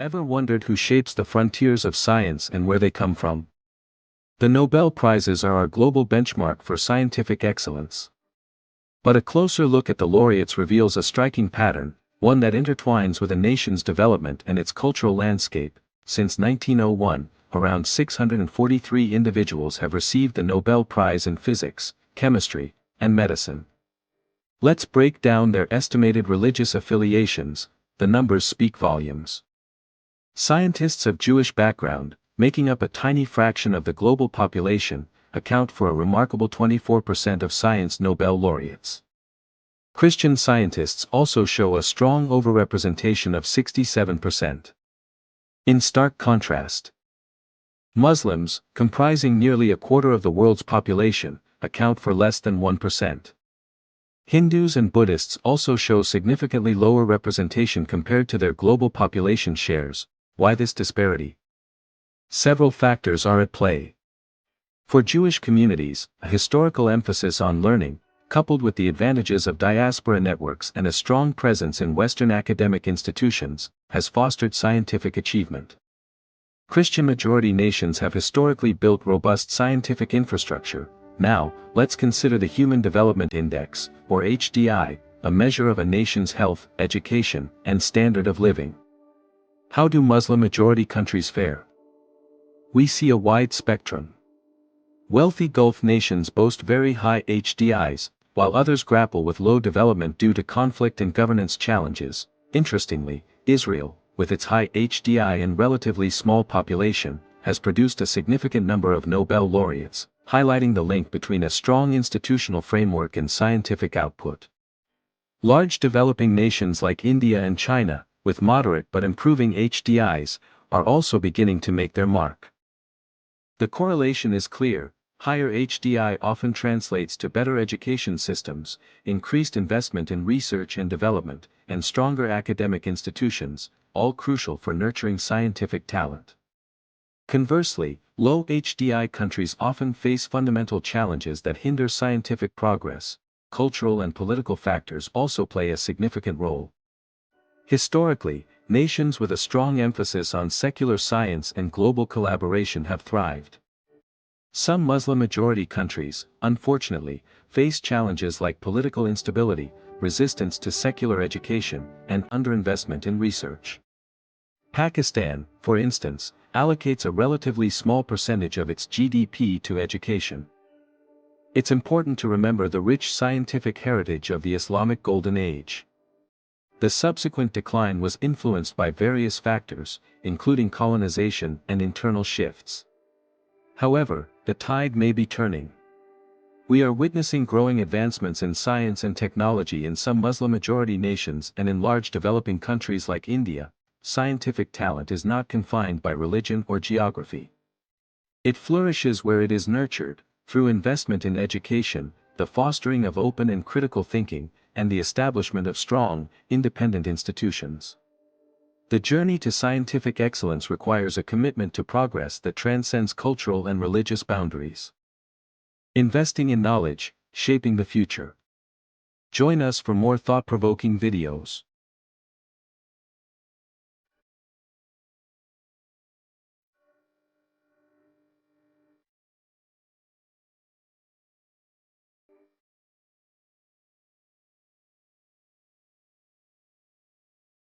Ever wondered who shapes the frontiers of science and where they come from? The Nobel Prizes are our global benchmark for scientific excellence. But a closer look at the laureates reveals a striking pattern, one that intertwines with a nation's development and its cultural landscape. Since 1901, around 643 individuals have received the Nobel Prize in physics, chemistry, and medicine. Let's break down their estimated religious affiliations. The numbers speak volumes. Scientists of Jewish background, making up a tiny fraction of the global population, account for a remarkable 24% of science Nobel laureates. Christian scientists also show a strong overrepresentation of 67%. In stark contrast, Muslims, comprising nearly a quarter of the world's population, account for less than 1%. Hindus and Buddhists also show significantly lower representation compared to their global population shares. Why this disparity? Several factors are at play. For Jewish communities, a historical emphasis on learning, coupled with the advantages of diaspora networks and a strong presence in Western academic institutions, has fostered scientific achievement. Christian-majority nations have historically built robust scientific infrastructure. Now, let's consider the Human Development Index, or HDI, a measure of a nation's health, education, and standard of living. How do Muslim-majority countries fare? We see a wide spectrum. Wealthy Gulf nations boast very high HDIs, while others grapple with low development due to conflict and governance challenges. Interestingly, Israel, with its high HDI and relatively small population, has produced a significant number of Nobel laureates, highlighting the link between a strong institutional framework and scientific output. Large developing nations like India and China, with moderate but improving HDIs, are also beginning to make their mark. The correlation is clear. Higher HDI often translates to better education systems, increased investment in research and development, and stronger academic institutions, all crucial for nurturing scientific talent. Conversely, low HDI countries often face fundamental challenges that hinder scientific progress. Cultural and political factors also play a significant role. Historically, nations with a strong emphasis on secular science and global collaboration have thrived. Some Muslim-majority countries, unfortunately, face challenges like political instability, resistance to secular education, and underinvestment in research. Pakistan, for instance, allocates a relatively small percentage of its GDP to education. It's important to remember the rich scientific heritage of the Islamic Golden Age. The subsequent decline was influenced by various factors, including colonization and internal shifts. However, the tide may be turning. We are witnessing growing advancements in science and technology in some Muslim-majority nations and in large developing countries like India. Scientific talent is not confined by religion or geography. It flourishes where it is nurtured, through investment in education, the fostering of open and critical thinking, and the establishment of strong, independent institutions. The journey to scientific excellence requires a commitment to progress that transcends cultural and religious boundaries. Investing in knowledge, shaping the future. Join us for more thought-provoking videos.